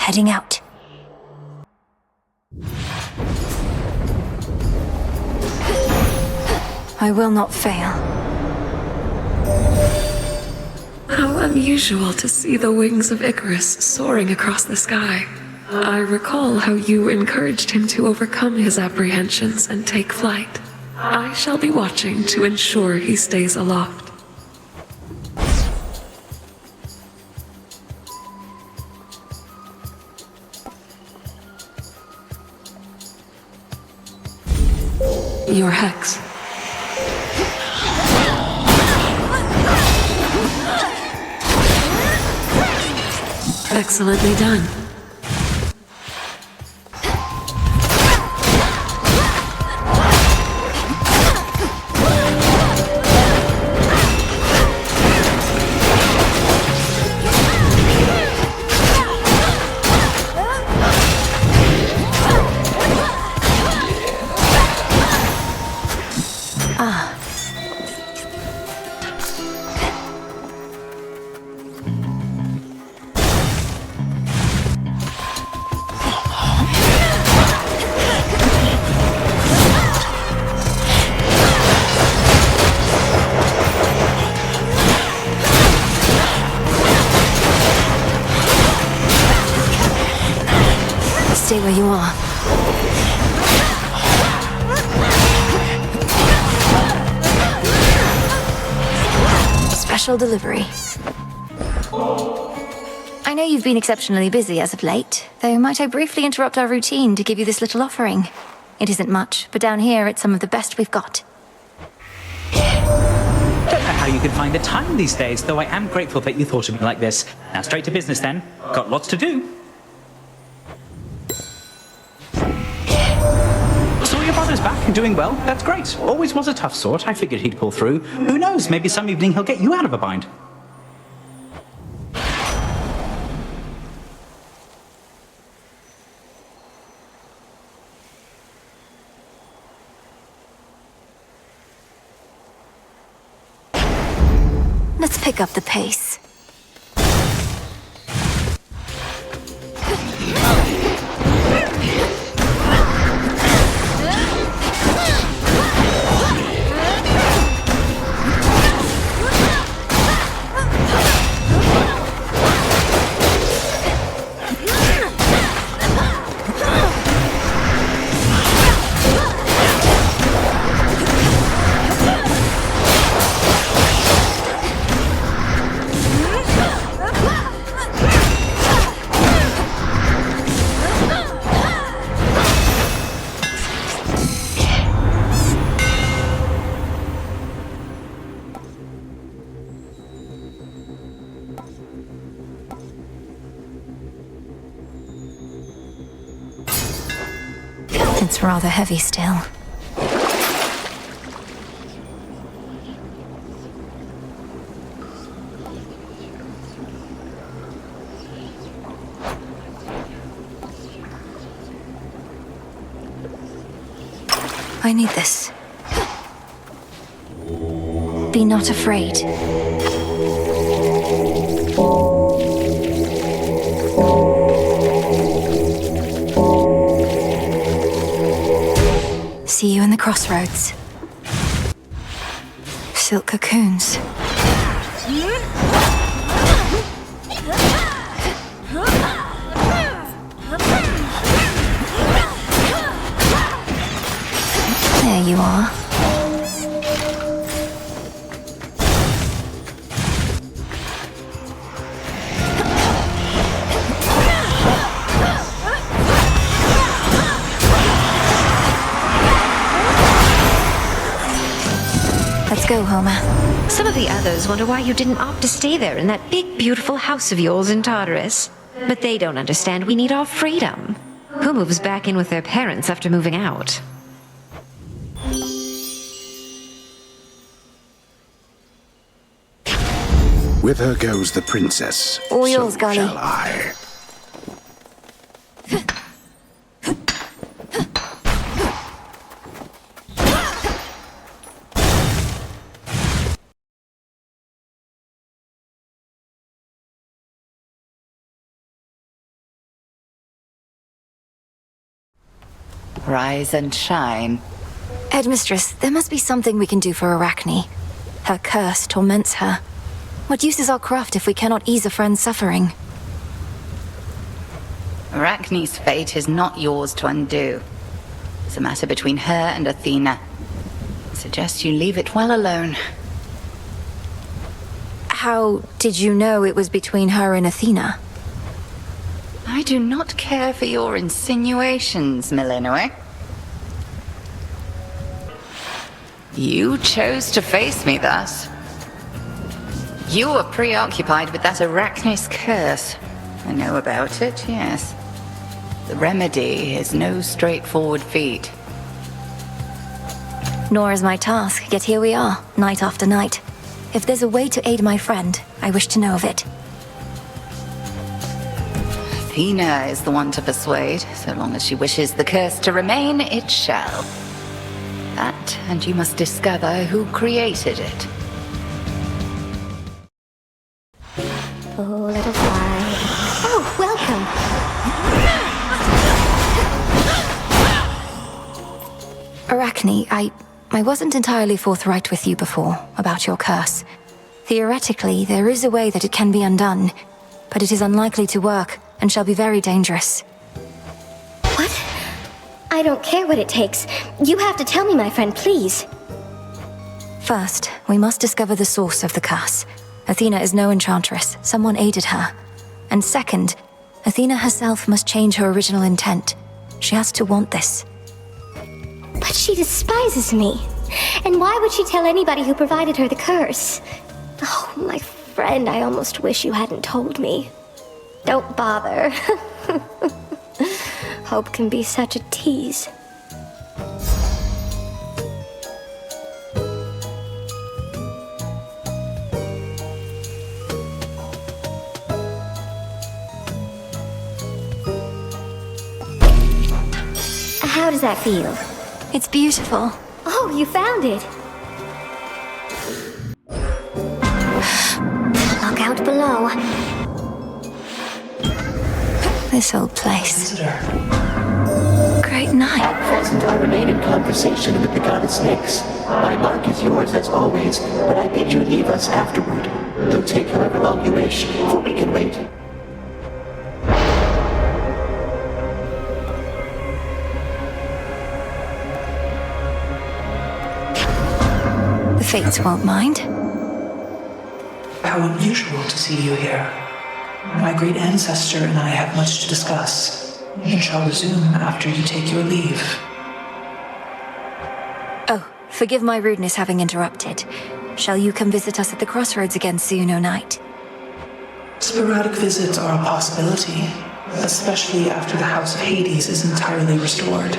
heading out. I will not fail. How unusual to see the wings of Icarus soaring across the sky. I recall how you encouraged him to overcome his apprehensions and take flight. I shall be watching to ensure he stays aloft. Your hex. Excellently done. Stay where you are. Special delivery. I know you've been exceptionally busy as of late, though might I briefly interrupt our routine to give you this little offering? It isn't much, but down here it's some of the best we've got. Don't know how you could find the time these days, though I am grateful that you thought of me like this. Now straight to business then. Got lots to do. Saw your brother's back and doing well. That's great. Always was a tough sort. I figured he'd pull through. Who knows, maybe some evening he'll get you out of a bind. Let's pick up the pace. It's rather heavy still. I need this. Be not afraid. See you in the crossroads. Silk cocoons. There you are. Let's go, Homer. Some of the others wonder why you didn't opt to stay there in that big, beautiful house of yours in Tartarus. But they don't understand we need our freedom. Who moves back in with their parents after moving out? Whither goes the princess? All yours, so Golly. shall I. Rise and shine. Headmistress, there must be something we can do for Arachne. Her curse torments her. What use is our craft if we cannot ease a friend's suffering? Arachne's fate is not yours to undo. It's a matter between her and Athena. I suggest you leave it well alone. How did you know it was between her and Athena? I do not care for your insinuations, Millenoi. You chose to face me thus. You were preoccupied with that Arachne's curse. I know about it, yes. The remedy is no straightforward feat. Nor is my task, yet here we are, night after night. If there's a way to aid my friend, I wish to know of it. Athena is the one to persuade. So long as she wishes the curse to remain, it shall. That, and you must discover who created it. Oh, little fly. Oh, welcome. Arachne, I wasn't entirely forthright with you before about your curse. Theoretically, there is a way that it can be undone, but it is unlikely to work and shall be very dangerous. What? I don't care what it takes. You have to tell me, my friend, please. First, we must discover the source of the curse. Athena is no enchantress. Someone aided her. And second, Athena herself must change her original intent. She has to want this. But she despises me. And why would she tell anybody who provided her the curse? Oh, my friend, I almost wish you hadn't told me. Don't bother. Hope can be such a tease. How does that feel? It's beautiful. Oh, you found it. Look out below. This old place. Great night. Present, I remain in conversation with the goddess Nyx. My mark is yours as always, but I bid you leave us afterward. Though take however long you wish, for we can wait. The Fates won't mind. How unusual to see you here. My great ancestor and I have much to discuss, and shall resume after you take your leave. Oh, forgive my rudeness having interrupted. Shall you come visit us at the crossroads again soon, O knight? Sporadic visits are a possibility, especially after the House of Hades is entirely restored.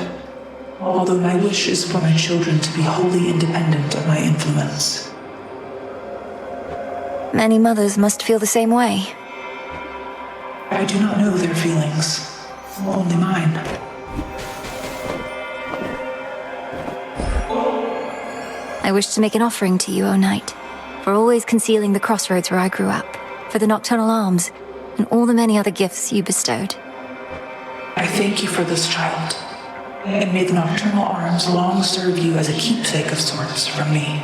Although my wish is for my children to be wholly independent of my influence. Many mothers must feel the same way. I do not know their feelings, only mine. I wish to make an offering to you, O knight, for always concealing the crossroads where I grew up, for the nocturnal alms, and all the many other gifts you bestowed. I thank you for this, child, and may the nocturnal arms long serve you as a keepsake of sorts from me.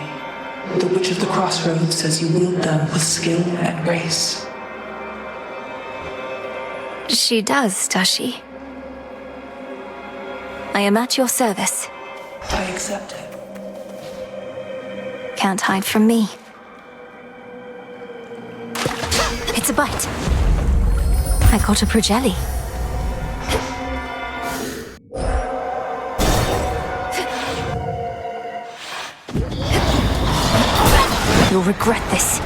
The Witch of the Crossroads says you wield them with skill and grace. She does she? I am at your service. I accept it. Can't hide from me. It's a bite. I got a projelly. You'll regret this.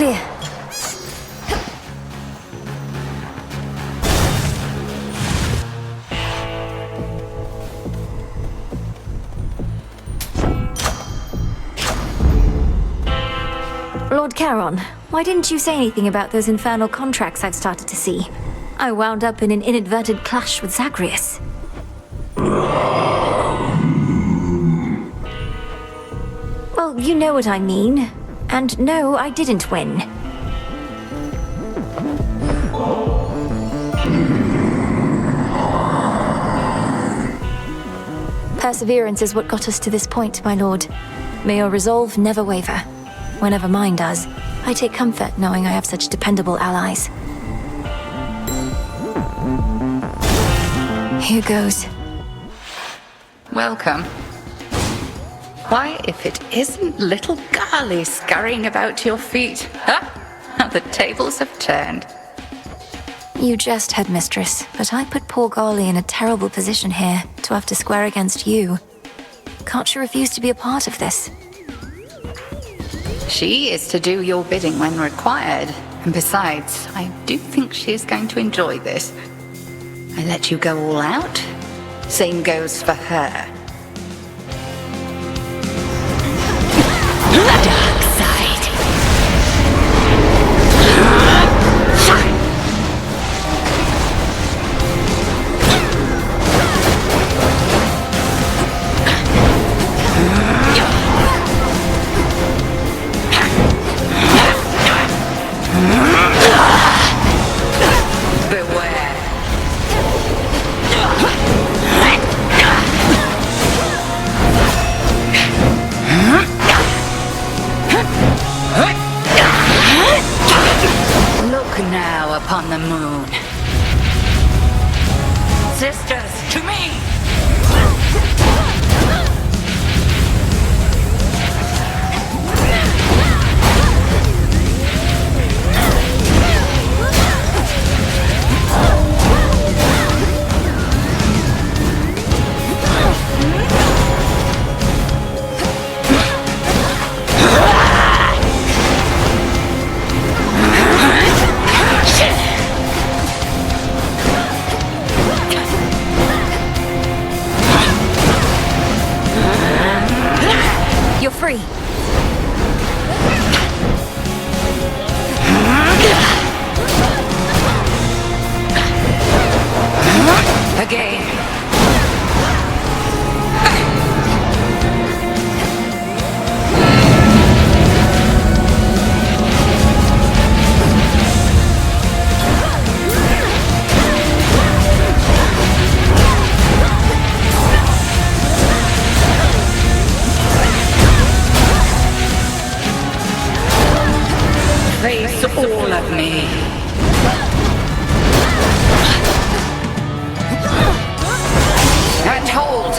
Clear. Lord Charon, why didn't you say anything about those infernal contracts I've started to see? I wound up in an inadvertent clash with Zagreus. Well, you know what I mean. And no, I didn't win. Perseverance is what got us to this point, my lord. May your resolve never waver. Whenever mine does, I take comfort knowing I have such dependable allies. Here goes. Welcome. Why, if it isn't little Garly scurrying about your feet? Huh? How the tables have turned. You jest, headmistress, but I put poor Garly in a terrible position here to have to square against you. Can't she refuse to be a part of this? She is to do your bidding when required. And besides, I do think she is going to enjoy this. I let you go all out. Same goes for her. The dark side. Beware. Look now upon the moon. Sisters, to me! You're free. Again. Face all of me. And hold.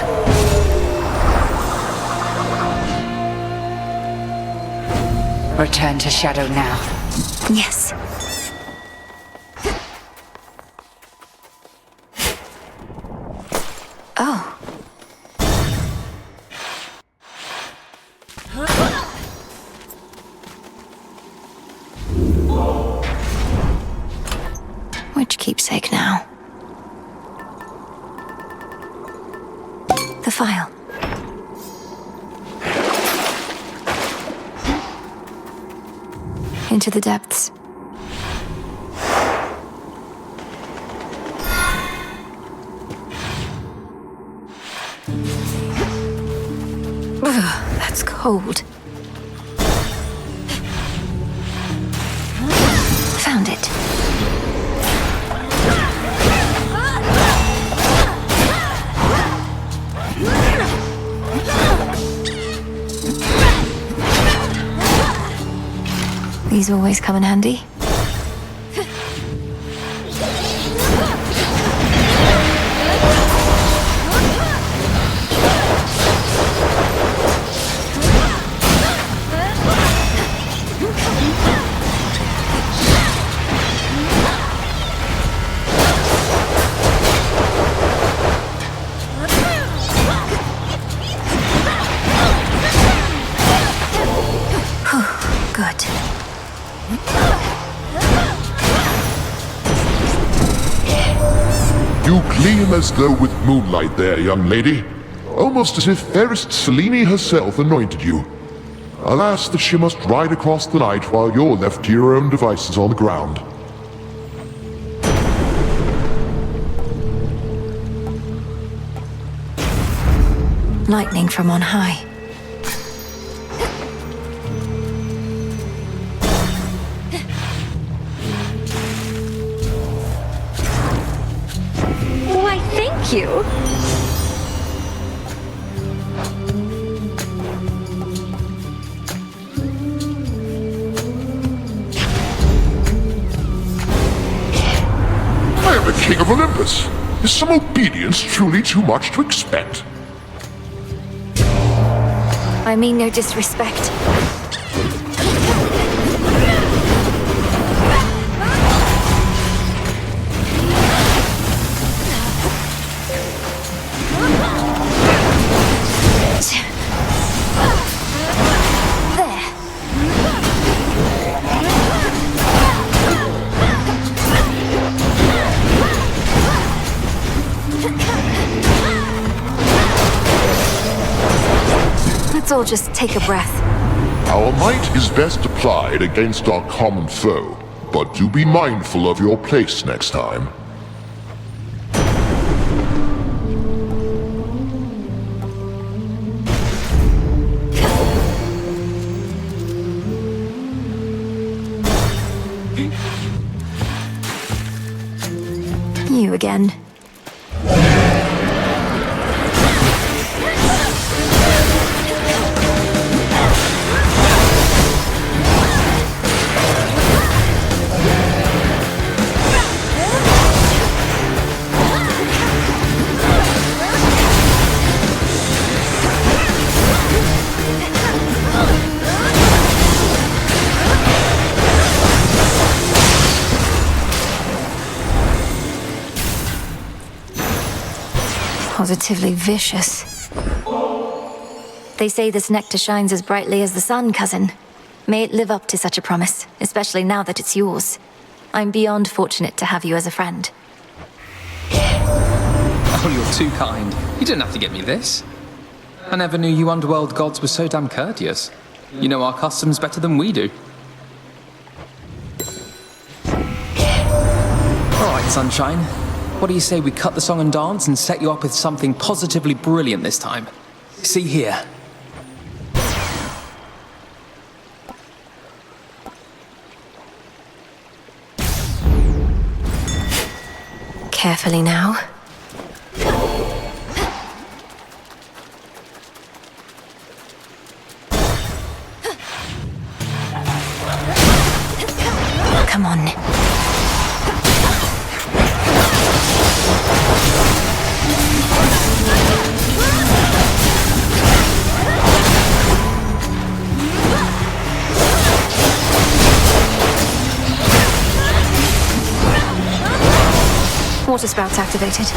Return to shadow now. Yes. Oh. Which keepsake now? The file. Into the depths. Ugh, that's cold. Found it. These always come in handy. Good. gleam as though with moonlight there, young lady. Almost as if fairest Selene herself anointed you. Alas, that she must ride across the night while you're left to your own devices on the ground. Lightning from on high. Why, thank you. I am the King of Olympus. Is some obedience truly too much to expect? I mean no disrespect. Let's all just take a breath. Our might is best applied against our common foe, but do be mindful of your place next time. You again. Positively vicious. They say this nectar shines as brightly as the sun, cousin. May it live up to such a promise, especially now that it's yours. I'm beyond fortunate to have you as a friend. Oh, you're too kind. You didn't have to get me this. I never knew you underworld gods were so damn courteous. You know our customs better than we do. Alright, sunshine. What do you say we cut the song and dance and set you up with something positively brilliant this time? See here. Carefully now. Come on. Water spouts activated.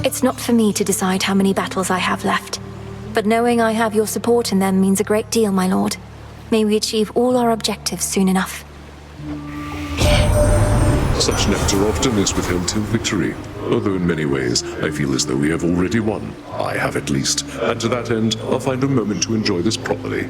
It's not for me to decide how many battles I have left, but knowing I have your support in them means a great deal, my lord. May we achieve all our objectives soon enough. Such nectar often is withheld till victory, although in many ways I feel as though we have already won. I have at least, and to that end, I'll find a moment to enjoy this properly.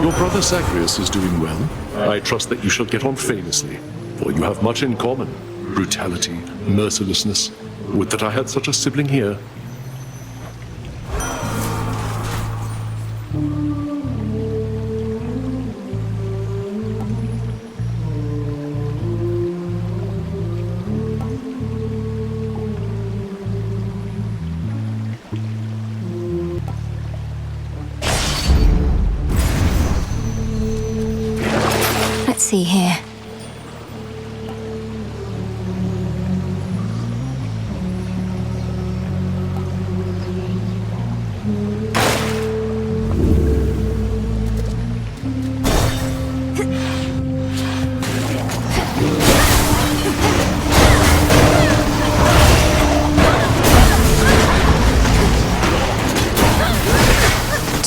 Your brother Zagreus is doing well. I trust that you shall get on famously, for you have much in common. Brutality, mercilessness. Would that I had such a sibling here. Let's see here.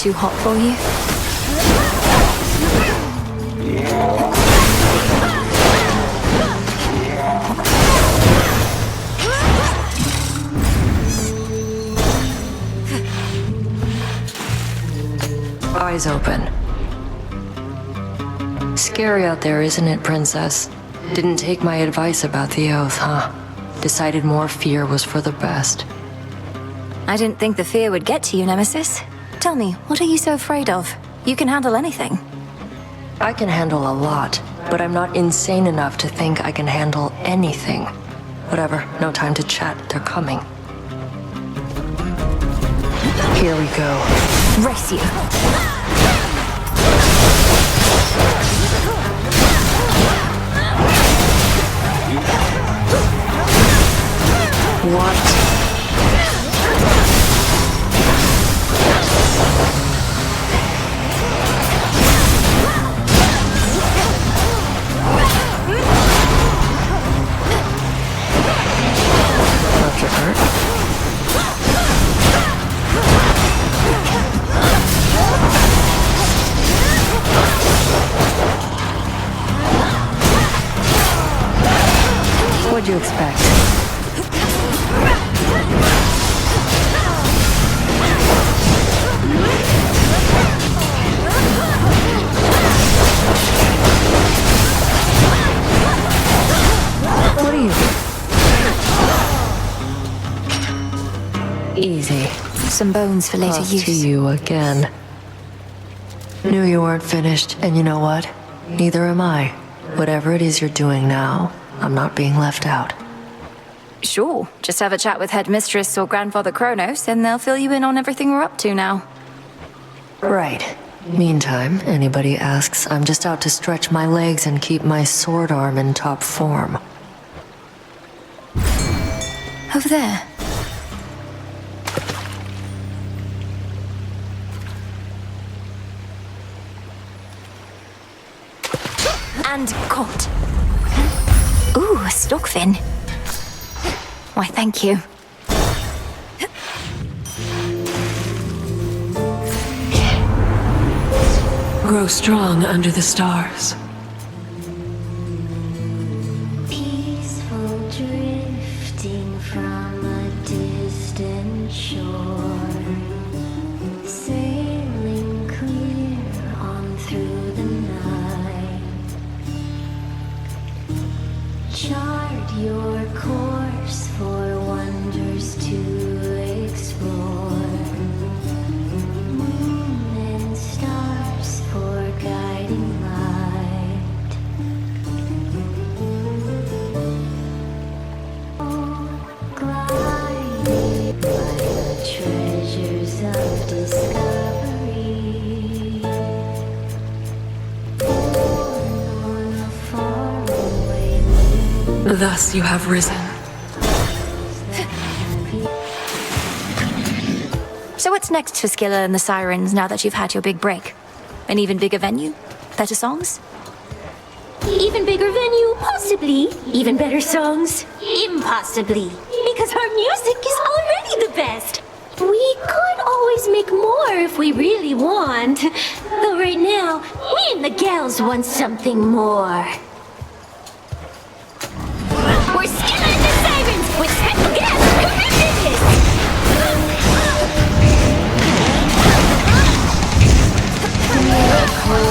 too hot for you? Eyes open. Scary out there, isn't it, Princess? Didn't take my advice about the oath, huh? Decided more fear was for the best. I didn't think the fear would get to you, Nemesis. Tell me, what are you so afraid of? You can handle anything. I can handle a lot, but I'm not insane enough to think I can handle anything. Whatever, no time to chat, they're coming. Here we go. Race you. What? Not your hurt? What'd you expect? What are you? Easy. Some bones for later Off use. to you again. Knew you weren't finished, and you know what? Neither am I. Whatever it is you're doing now, I'm not being left out. Sure, just have a chat with Headmistress or Grandfather Kronos, and they'll fill you in on everything we're up to now. Right. Meantime, anybody asks, I'm just out to stretch my legs and keep my sword arm in top form. Over there. And caught. Ooh, a stockfin. Why, thank you. Grow strong under the stars. Peaceful drifting from a distant shore, sailing clear on through the night. Chart your course for wonders to explore. Moon and stars for guiding light. Oh, gliding by the treasures of discovery. Born on a faraway moon. Thus you have risen. So what's next for Skilla and the Sirens now that you've had your big break? An even bigger venue? Better songs? Even bigger venue? Possibly. Even better songs? Impossibly. Because our music is already the best. We could always make more if we really want. Though right now, me and the gals want something more. We're Skilla and the Sirens with special guest, Horrendous! Before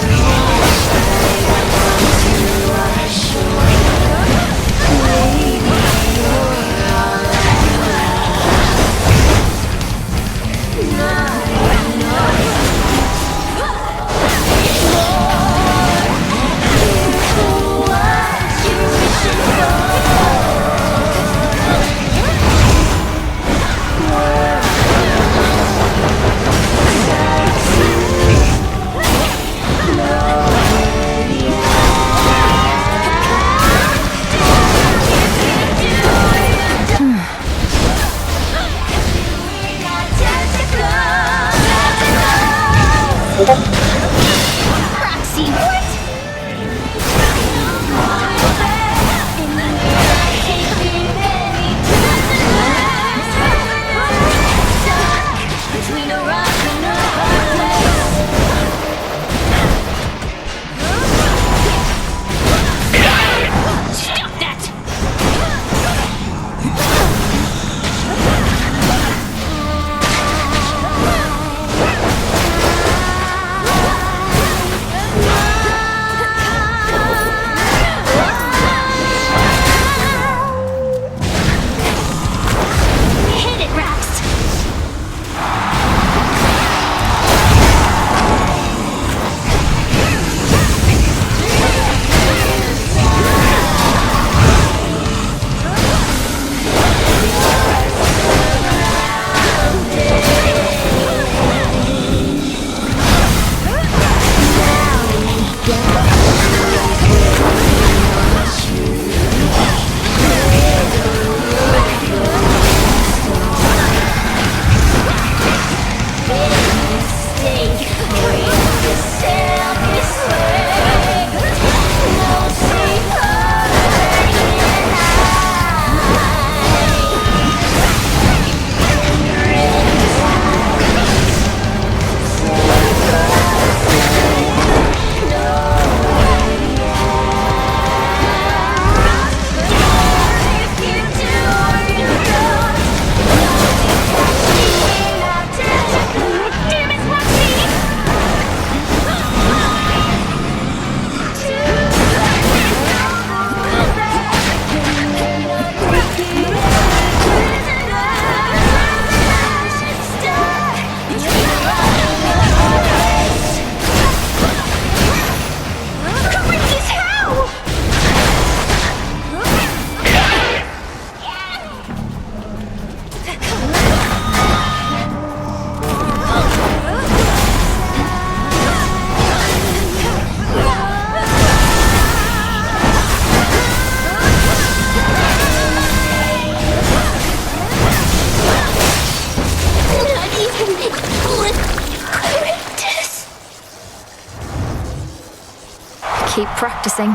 practicing.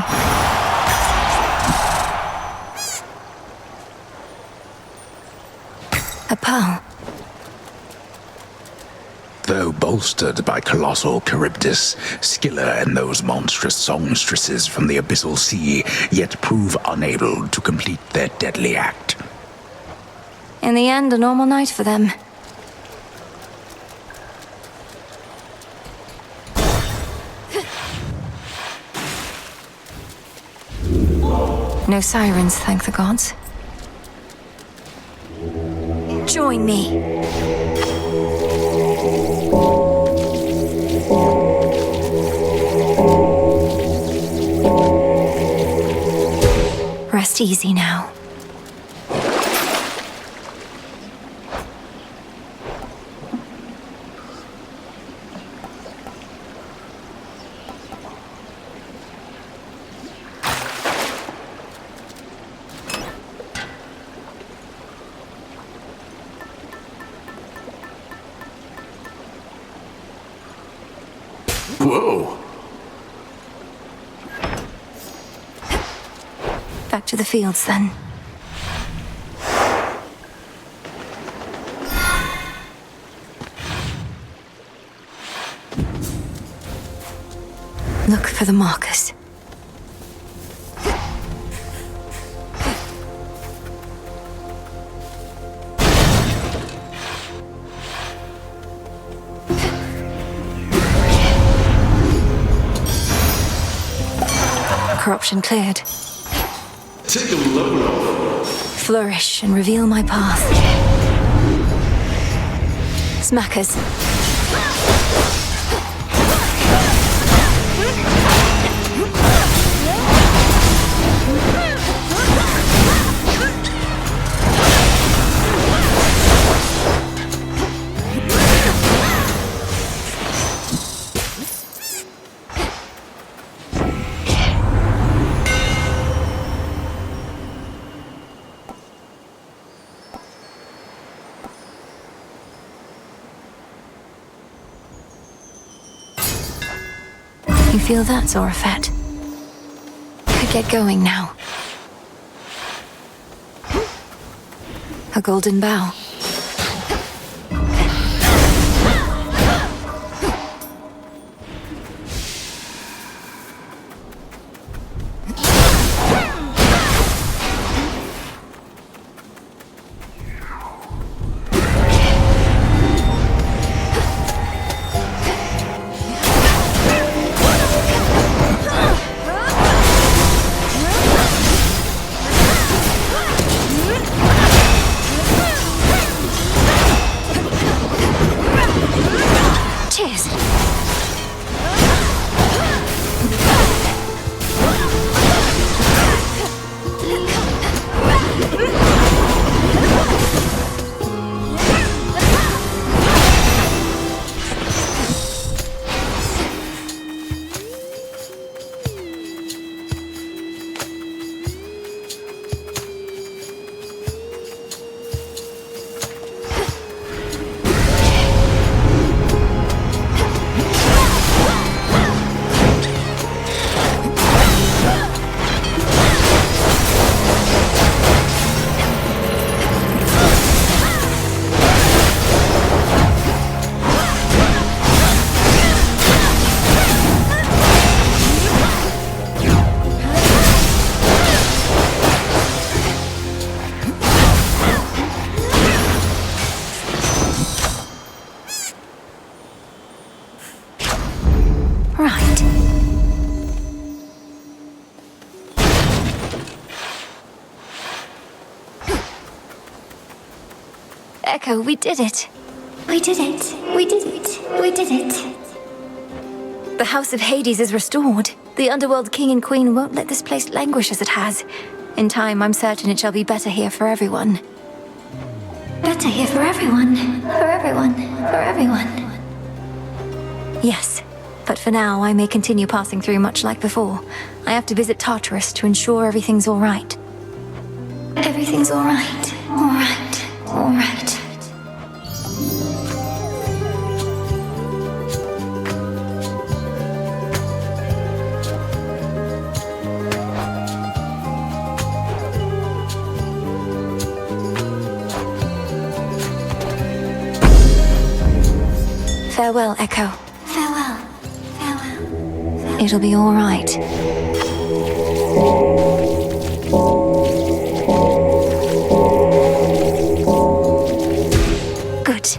A pearl. Though bolstered by colossal Charybdis, Scylla and those monstrous songstresses from the abyssal sea yet prove unable to complete their deadly act. In the end, a normal night for them. No sirens, thank the gods. Join me. Rest easy now. Whoa! Back to the fields, then. Look for the markers. Corruption cleared. Take a look. Flourish and reveal my path. Smackers. You feel that, Zorafet? Could get going now. A golden bow. Echo, we did it. We did it. We did it. We did it. The House of Hades is restored. The Underworld King and Queen won't let this place languish as it has. In time, I'm certain it shall be better here for everyone. Better here for everyone. For everyone. For everyone. Yes, but for now, I may continue passing through much like before. I have to visit Tartarus to ensure everything's all right. Everything's all right. All right. All right. Farewell, Echo. Farewell. Farewell. It'll be all right. Good.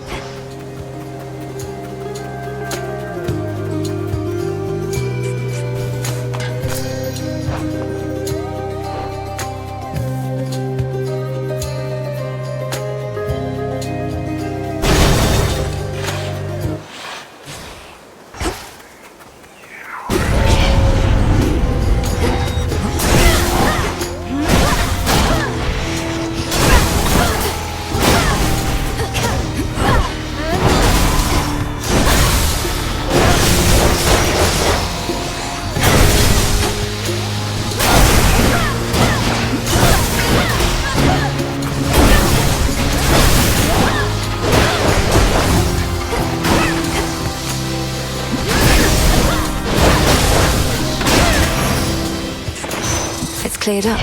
Cleared up.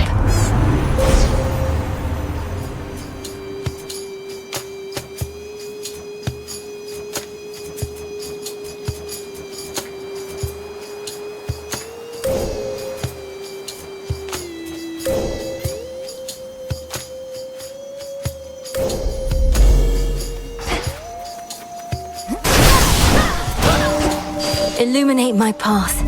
Illuminate my path.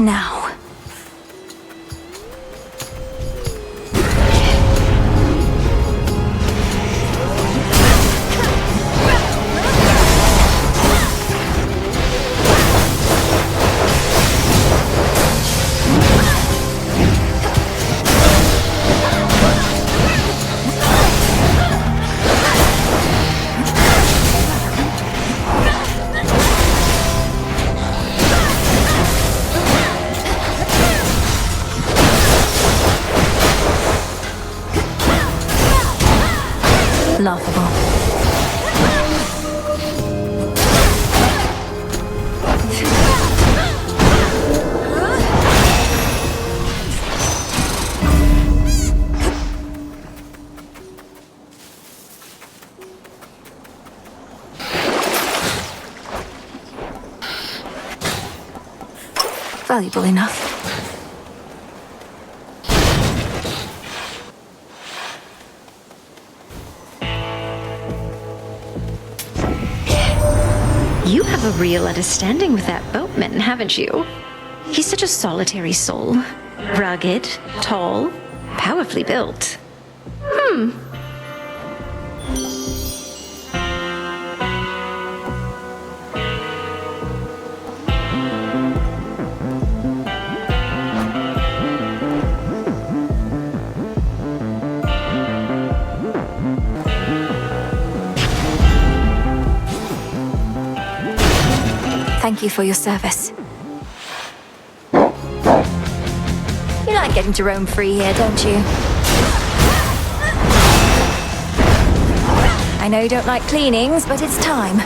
Now. Laughable. Valuable enough. You have a real understanding with that boatman, haven't you? He's such a solitary soul. Rugged, tall, powerfully built. Thank you for your service. You like getting to roam free here, don't you? I know you don't like cleanings, but it's time.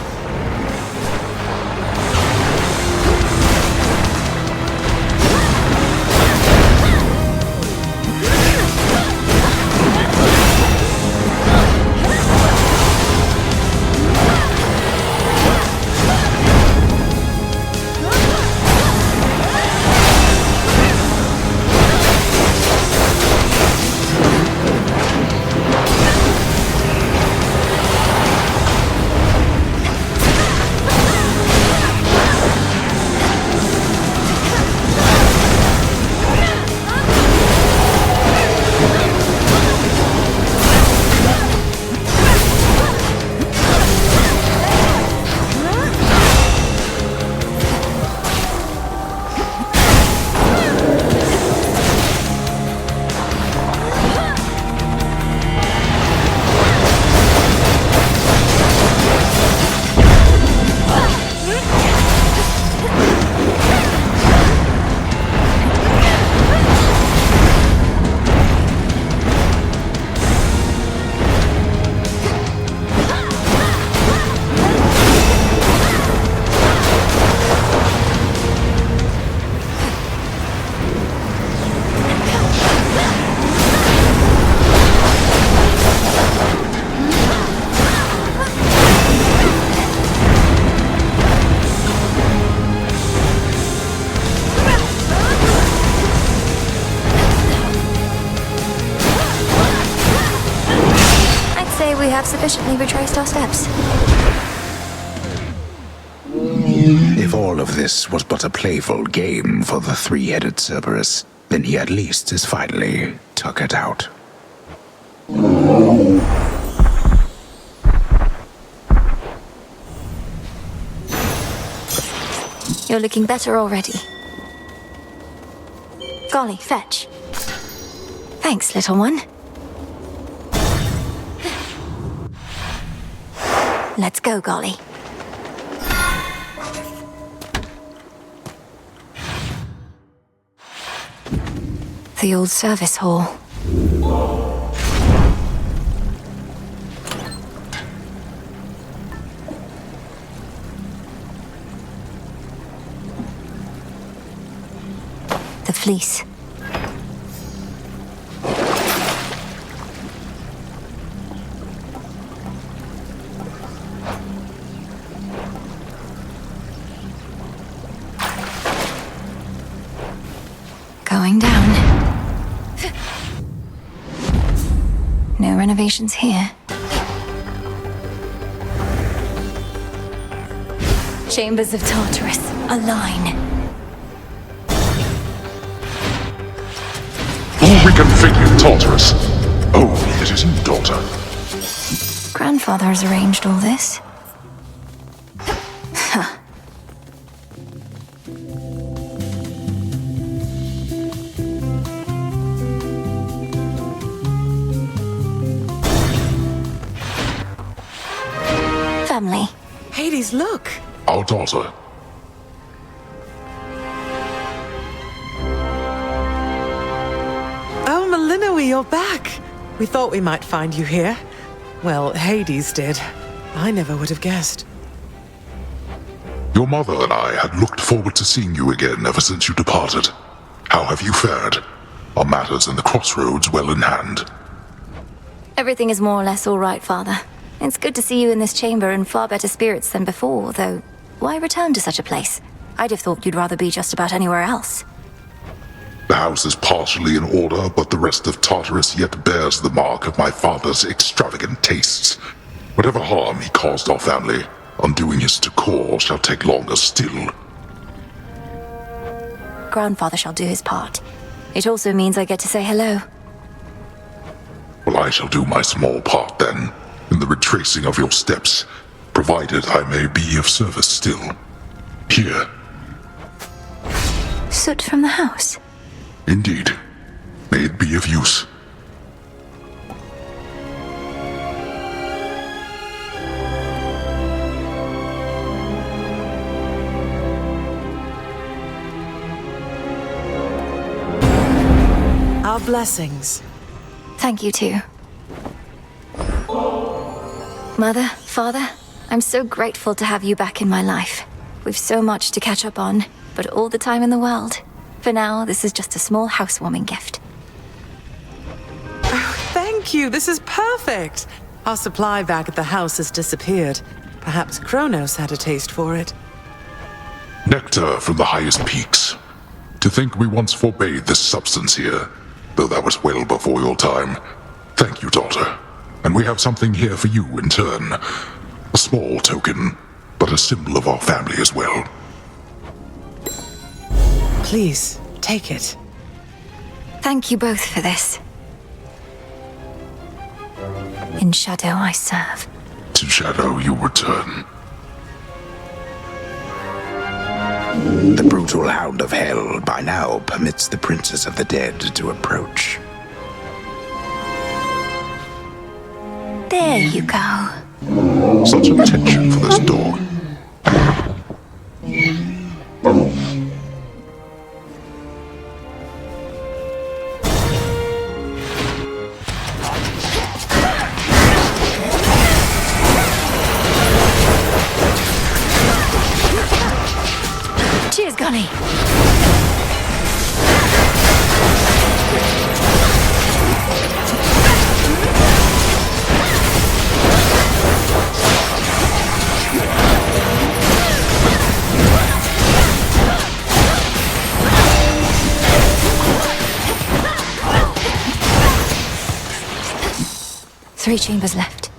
have sufficiently retraced our steps. If all of this was but a playful game for the three-headed Cerberus, then he at least is finally tuckered out. You're looking better already. Golly, fetch. Thanks, little one. Let's go, Golly. The old service hall. The fleece. Going down. No renovations here. Chambers of Tartarus. A line. All reconfigured Tartarus. Oh, it is you, daughter. Grandfather has arranged all this. Huh. Family. Hades, look! Our daughter. Oh, Malinois, you're back! We thought we might find you here. Well, Hades did. I never would have guessed. Your mother and I had looked forward to seeing you again ever since you departed. How have you fared? Are matters in the crossroads well in hand? Everything is more or less all right, Father. It's good to see you in this chamber in far better spirits than before, though why return to such a place? I'd have thought you'd rather be just about anywhere else. The house is partially in order, but the rest of Tartarus yet bears the mark of my father's extravagant tastes. Whatever harm he caused our family, undoing his decor shall take longer still. Grandfather shall do his part. It also means I get to say hello. Well, I shall do my small part then, in the retracing of your steps, provided I may be of service still. Here. Soot from the house? Indeed. May it be of use. Our blessings. Thank you too. Mother, Father, I'm so grateful to have you back in my life. We've so much to catch up on, but all the time in the world. For now, this is just a small housewarming gift. Oh, thank you. This is perfect. Our supply bag at the house has disappeared. Perhaps Kronos had a taste for it. Nectar from the highest peaks. To think we once forbade this substance here, though that was well before your time. Thank you, daughter. And we have something here for you in turn. A small token, but a symbol of our family as well. Please, take it. Thank you both for this. In shadow I serve. To shadow you return. The brutal hound of hell by now permits the princes of the dead to approach. There you go. Such attention for this dog. Cheers, Gunny. Three chambers left.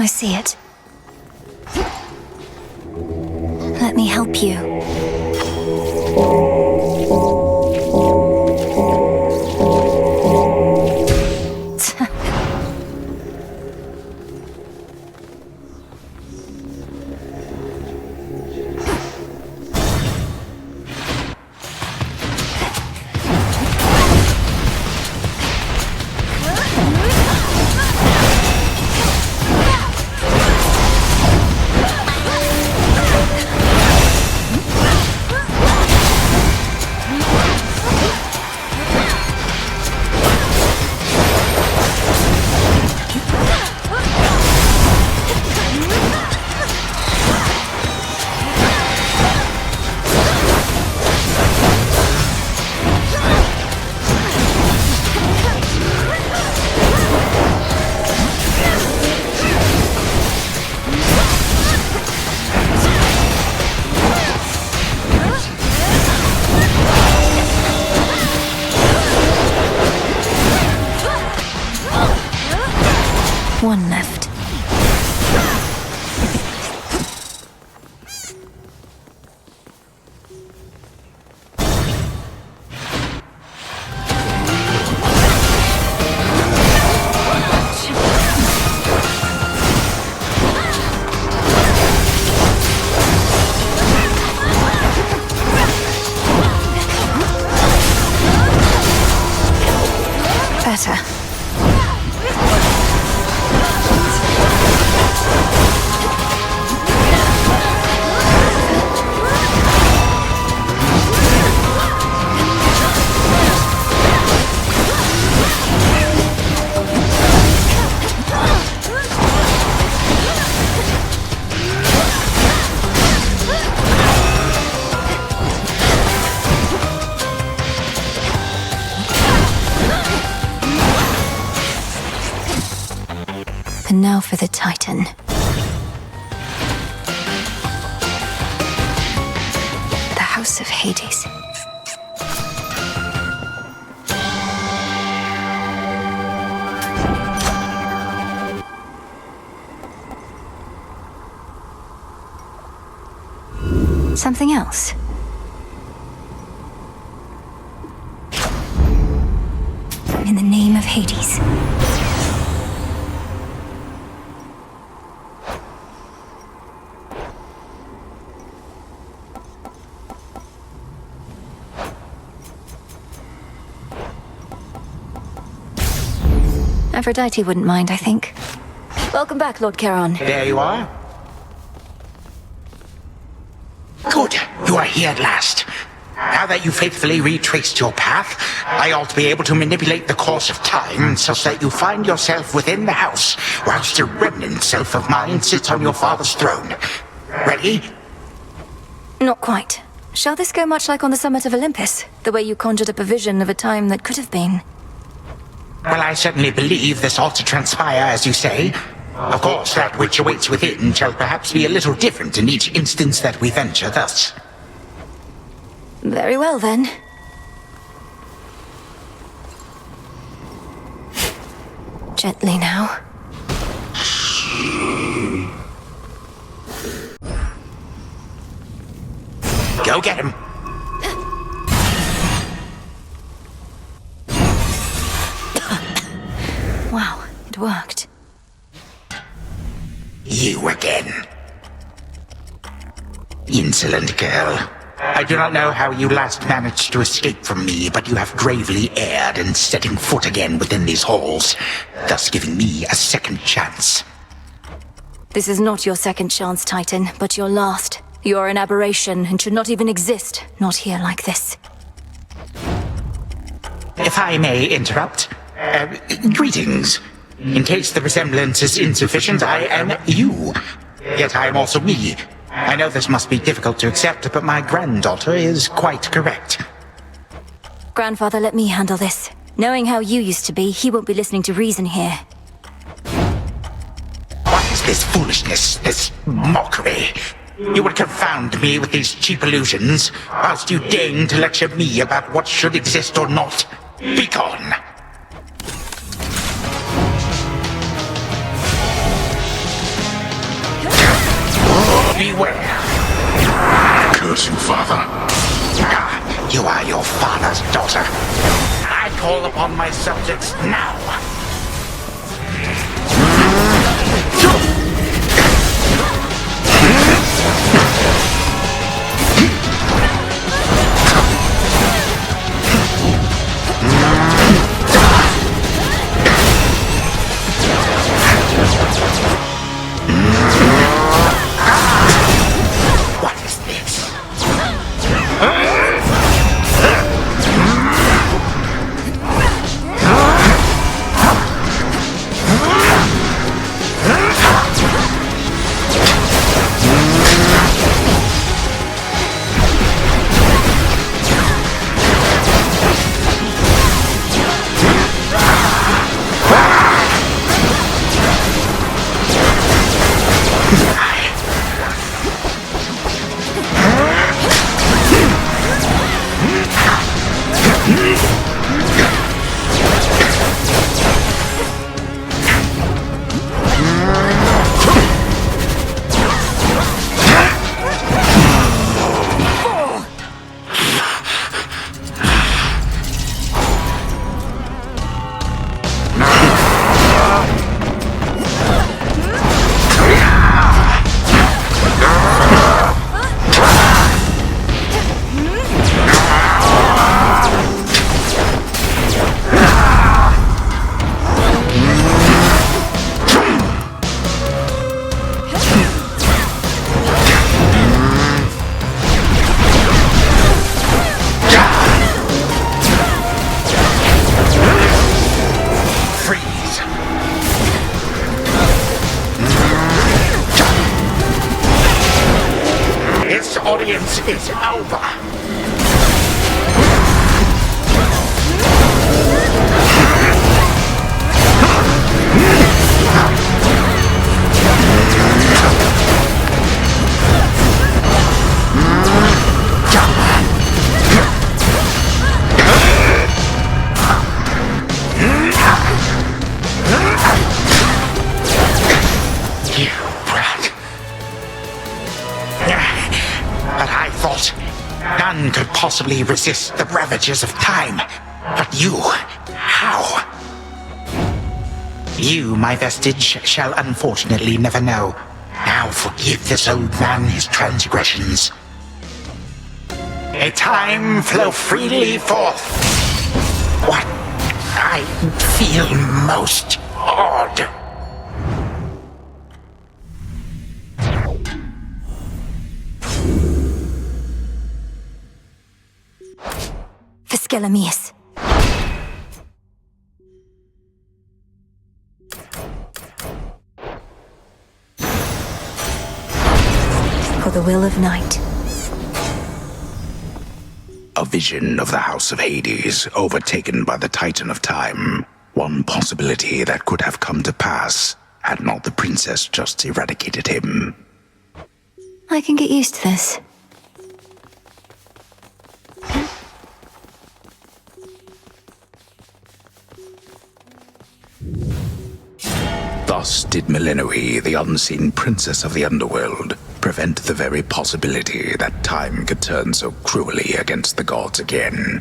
I see it. Let me help you. One left. Better. And now for the Titan. The House of Hades. Something else? In the name of Hades. Aphrodite wouldn't mind, I think. Welcome back, Lord Charon. There you are. Good. You are here at last. Now that you faithfully retraced your path, I ought to be able to manipulate the course of time such that you find yourself within the house, whilst a remnant self of mine sits on your father's throne. Ready? Not quite. Shall this go much like on the summit of Olympus? The way you conjured up a vision of a time that could have been? Well, I certainly believe this ought to transpire, as you say. Of course, that which awaits within shall perhaps be a little different in each instance that we venture thus. Very well, then. Gently now. Go get him. Wow, it worked. You again. Insolent girl. I do not know how you last managed to escape from me, but you have gravely erred in setting foot again within these halls, thus giving me a second chance. This is not your second chance, Titan, but your last. You are an aberration and should not even exist, not here like this. If I may interrupt, greetings. In case the resemblance is insufficient, I am you. Yet I am also me. I know this must be difficult to accept, but my granddaughter is quite correct. Grandfather, let me handle this. Knowing how you used to be, he won't be listening to reason here. What is this foolishness, this mockery? You would confound me with these cheap illusions, whilst you deign to lecture me about what should exist or not. Be gone! curse you, father. You are your father's daughter. I call upon my subjects now. What is this? Audience is over. None could possibly resist the ravages of time. But you, how? You, my vestige, shall unfortunately never know. Now forgive this old man his transgressions. A time flow freely forth. What I feel most odd. Fiskelamius. For the will of night. A vision of the House of Hades, overtaken by the Titan of Time. One possibility that could have come to pass, had not the princess just eradicated him. I can get used to this. Thus did Melinoe, the unseen princess of the underworld, prevent the very possibility that time could turn so cruelly against the gods again.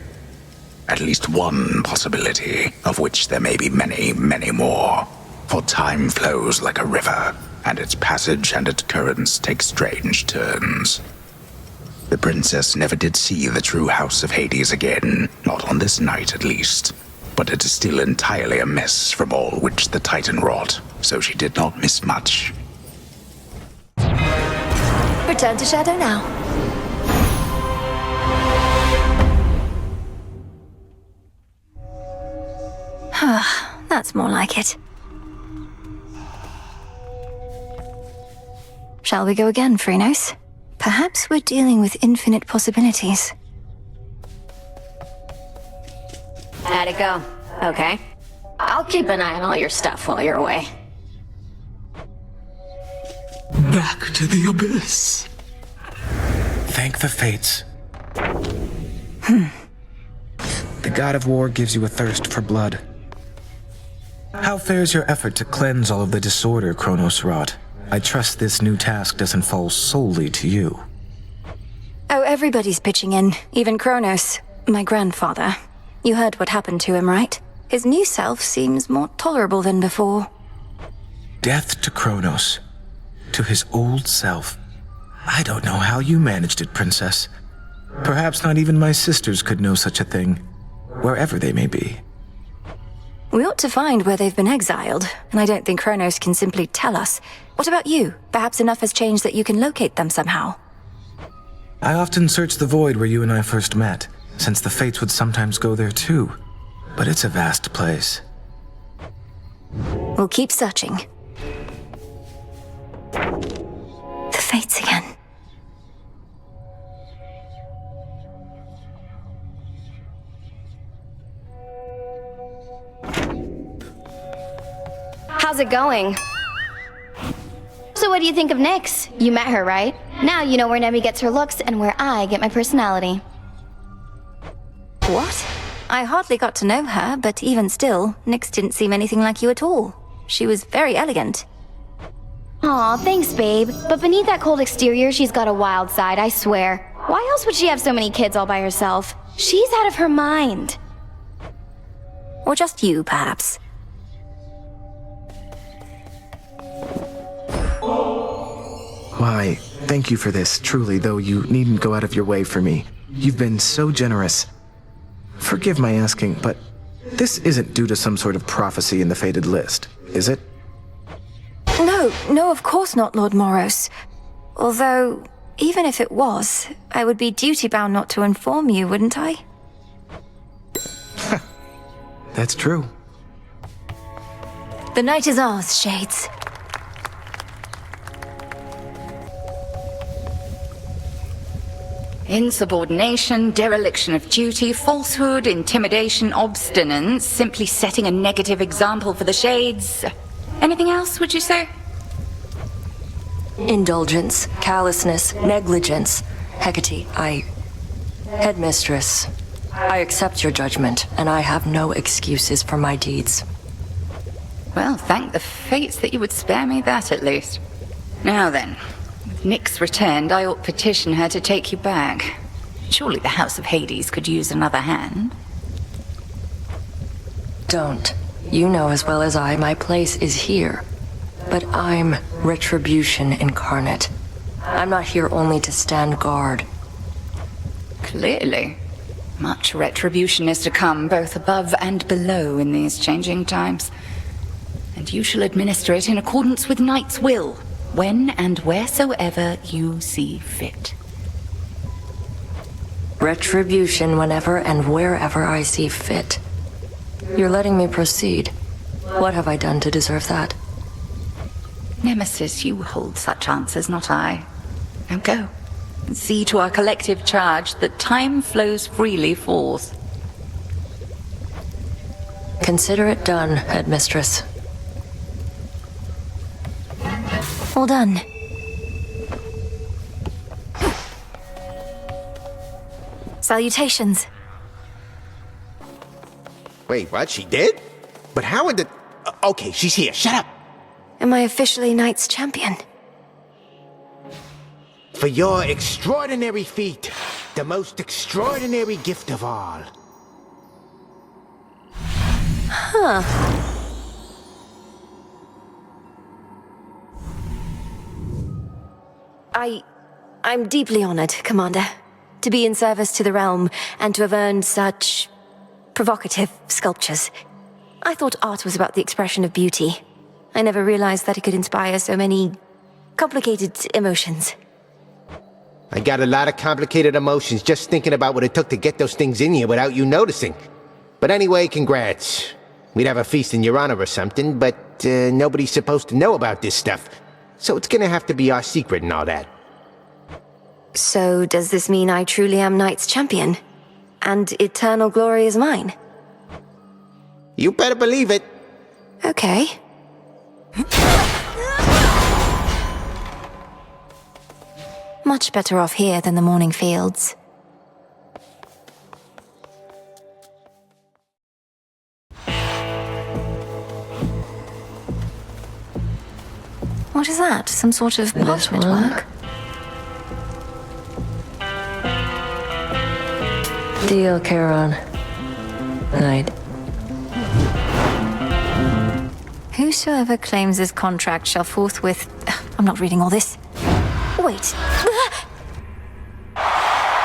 At least one possibility, of which there may be many, many more. For time flows like a river, and its passage and its currents take strange turns. The princess never did see the true House of Hades again, not on this night at least. But it is still entirely a mess from all which the Titan wrought, so she did not miss much. Return to Shadow now. That's more like it. Shall we go again, Phrynos? Perhaps we're dealing with infinite possibilities. How'd it go? Okay. I'll keep an eye on all your stuff while you're away. Back to the abyss. Thank the fates. The god of war gives you a thirst for blood. How fares your effort to cleanse all of the disorder Kronos wrought? I trust this new task doesn't fall solely to you. Oh, everybody's pitching in, even Kronos, my grandfather. You heard what happened to him, right? His new self seems more tolerable than before. Death to Kronos. To his old self. I don't know how you managed it, Princess. Perhaps not even my sisters could know such a thing, wherever they may be. We ought to find where they've been exiled, and I don't think Kronos can simply tell us. What about you? Perhaps enough has changed that you can locate them somehow. I often search the void where you and I first met, since the Fates would sometimes go there too. But it's a vast place. We'll keep searching. The Fates again. How's it going? So what do you think of Nyx? You met her, right? Now you know where Nemi gets her looks and where I get my personality. What? I hardly got to know her, but even still, Nyx didn't seem anything like you at all. She was very elegant. Aw, thanks, babe. But beneath that cold exterior, she's got a wild side, I swear. Why else would she have so many kids all by herself? She's out of her mind. Or just you, perhaps. Why, thank you for this, truly, though you needn't go out of your way for me. You've been so generous. Forgive my asking, but this isn't due to some sort of prophecy in the fated list, is it? No, of course not, Lord Moros. Although, even if it was, I would be duty-bound not to inform you, wouldn't I? That's true. The night is ours, Shades. Insubordination, dereliction of duty, falsehood, intimidation, obstinance, simply setting a negative example for the Shades. Anything else, would you say? Indulgence, callousness, negligence. Hecate, Headmistress, I accept your judgment, and I have no excuses for my deeds. Well, thank the fates that you would spare me that, at least. Now then, with Nyx returned, I ought petition her to take you back. Surely the House of Hades could use another hand. Don't. You know as well as I, my place is here. But I'm retribution incarnate. I'm not here only to stand guard. Clearly. Much retribution is to come, both above and below in these changing times. And you shall administer it in accordance with Knight's will, when and wheresoever you see fit. Retribution whenever and wherever I see fit. You're letting me proceed. What have I done to deserve that? Nemesis, you hold such answers, not I. Now go, and see to our collective charge that time flows freely forth. Consider it done, Headmistress. All done. Salutations. Wait, what? She did? But how in the... Okay, she's here. Shut up. Am I officially Knight's champion? For your extraordinary feat, the most extraordinary gift of all. Huh. I'm deeply honored, Commander, to be in service to the realm and to have earned such provocative sculptures. I thought art was about the expression of beauty. I never realized that it could inspire so many complicated emotions. I got a lot of complicated emotions just thinking about what it took to get those things in here without you noticing. But anyway, congrats. We'd have a feast in your honor or something, but nobody's supposed to know about this stuff. So it's gonna have to be our secret and all that. So does this mean I truly am Knight's champion? And eternal glory is mine? You better believe it. Okay. Much better off here than the morning fields. What is that? Some sort of parchment work? Deal, Charon. Night. Whosoever claims this contract shall forthwith... I'm not reading all this. Wait.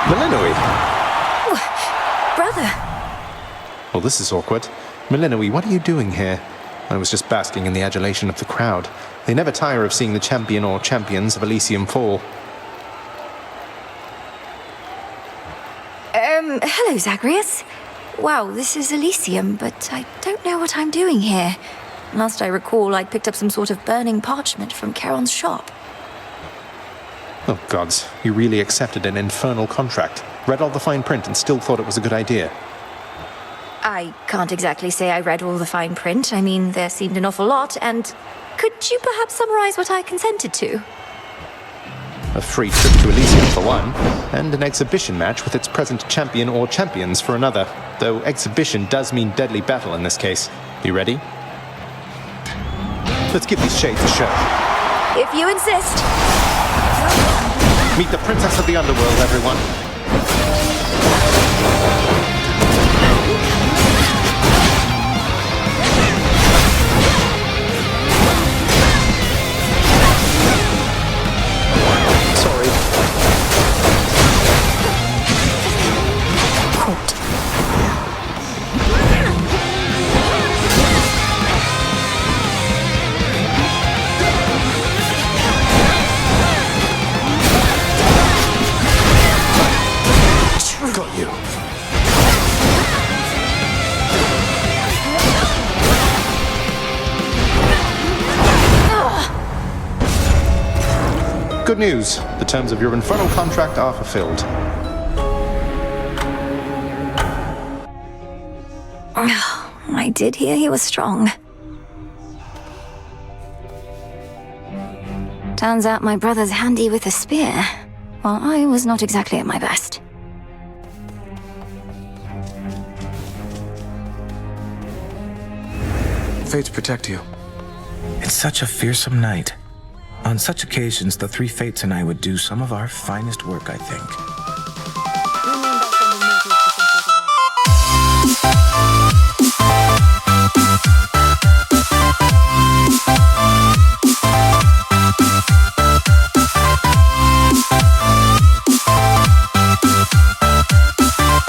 Melinoi! Brother! Well, this is awkward. Melinoi, what are you doing here? I was just basking in the adulation of the crowd. They never tire of seeing the champion or champions of Elysium fall. Hello, Zagreus. Wow, this is Elysium, but I don't know what I'm doing here. Last I recall, I'd picked up some sort of burning parchment from Charon's shop. Oh, gods. You really accepted an infernal contract. Read all the fine print and still thought it was a good idea. I can't exactly say I read all the fine print. I mean, there seemed an awful lot, and... Could you perhaps summarize what I consented to? A free trip to Elysium for one, and an exhibition match with its present champion or champions for another. Though exhibition does mean deadly battle in this case. You ready? Let's give these shades a show. If you insist. Meet the princess of the underworld, everyone. Sorry. Got you. Good news. The terms of your infernal contract are fulfilled. I did hear he was strong. Turns out my brother's handy with a spear, while I was not exactly at my best. Fates protect you. It's such a fearsome night. On such occasions, the three Fates and I would do some of our finest work, I think.